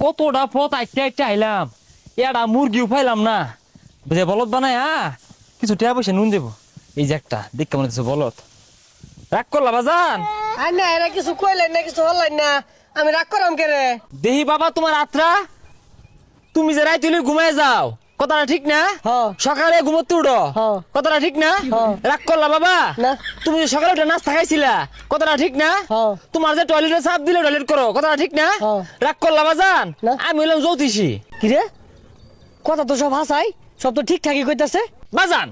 কতটা পথ আইতে আইতে আইলাম, এটা মুরগিও পাইলাম না। বুঝে বলদ বানায় কিছু টাকা পয়সা নুন দেবো। এই যে একটা দেখ কেমন হচ্ছে বলদ। রাগ করলা বাজান? আর না এরা কিছু কইলেন না, কিছু হলেন না, আমি রাগ করাম কে রে? দেহি বাবা তোমার আত্রা, তুমি যে রাইতে ঘুমায় যাও, কথাটা ঠিক না? হ্যাঁ। সকালে ঘুমোতে উঠো, হ্যাঁ। কথাটা ঠিক না? হ্যাঁ। রাগ করলা বাবা? না। তুমি যে সকালে উঠে নাস্তা খাইছিলা, কথাটা ঠিক না? হ্যাঁ। তোমার যে টয়লেটে চাপ দিলে টয়লেট করো, কথাটা ঠিক না? হ্যাঁ। রাগ করলা বাজান? না। আমি হইলাম জ্যোতিষী। কি রে, কথা তো সব হাসাই, সব তো ঠিকঠাকই কইতাছে। বাজান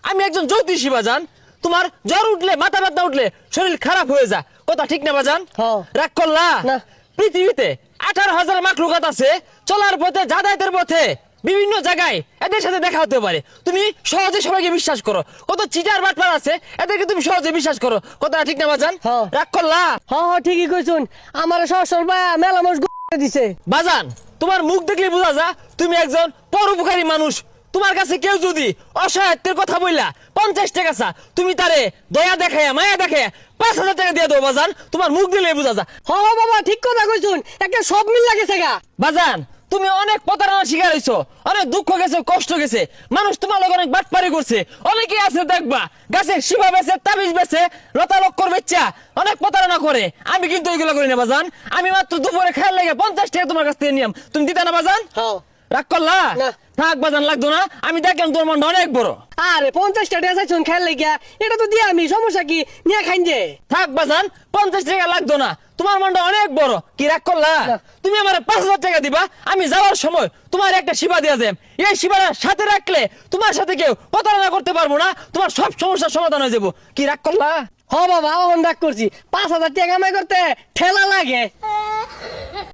আমি একজন জ্যোতিষী বাজান। তোমার জ্বর উঠলে, মাথা ব্যথা উঠলে শরীর খারাপ হয়ে যায়, কথা ঠিক না বাজান? হ্যাঁ। রাগ করলা? না। পৃথিবীতে 18,000 মাখলুকাত আছে, চলার পথে, যাতায়াতের পথে, বিভিন্ন জায়গায় এদের সাথে দেখা হতে পারে। তুমি সহজে সবাইকে বিশ্বাস করো। কত চিটার বাটপার আছে, এদেরকে তুমি সহজে বিশ্বাস করো, কথা ঠিক না বাজান? হ্যাঁ। রাগ করলা? হ্যাঁ ঠিকই কইছুন, আমার সরসর ভাইয়া মেলা মানুষ দিছে। বাজান তোমার মুখ দেখলে বোঝা যা তুমি একজন পরোপকারী মানুষ। তোমার কাছে কেউ যদি অসহায়ত্বের কথা বললা 50 টাকা চা, তুমি তারে দয়া দেখায়, মায়া দেখায় 5,000 টাকা দিয়ে দেবো বাজান। তোমার মুখ দিলে বোঝা যা। হ্যাঁ বাবা ঠিক কথা কইছুন, একটা সব মিল লাগেছে গা। বাজান তুমি অনেক প্রতারণার শিকার হইছো, অনেক দুঃখ গেছে, কষ্ট গেছে, মানুষ তোমার লোক অনেক বাটপারি করছে। অনেকেই আছে দেখবা গাছের শিবা বেছে, তাবিজ বেছে, লতা লক্কর বেচা অনেক প্রতারণা করে। আমি কিন্তু ওইগুলো করি না বাজান। আমি মাত্র দুপুরে খেয়াল লাগে 50 টাকা তোমার কাছ থেকে নিয়াম, তুমি দিতে না বাজান? হ্যাঁ। রাগ করলা? না। থাক বাজান, লাগতো না। আমি দেখলাম তোর মনটা অনেক বড়। আরে 50 টাকা চাইছুন খেয়াল লাগিয়া, এটা তো দিয়ে আমি, সমস্যা কি নিয়ে খাইন যে। থাক বাজান, 50 টাকা লাগতো না, তোমার মনটা অনেক বড়। কি রাগ করলা? না। তুমি আমার 5,000 টাকা দিবা, আমি যাওয়ার সময় তোমার একটা শিবা দিয়ে যাম। এই শিবাটা সাথে রাখলে তোমার সাথে কেউ প্রতারণা করতে পারবো না, তোমার সব সমস্যার সমাধান হয়ে যাবো। কি রাগ করলা? হ বাবা অন রাগ করছি, 5,000 টাকা কামাই করতে ঠেলা লাগে।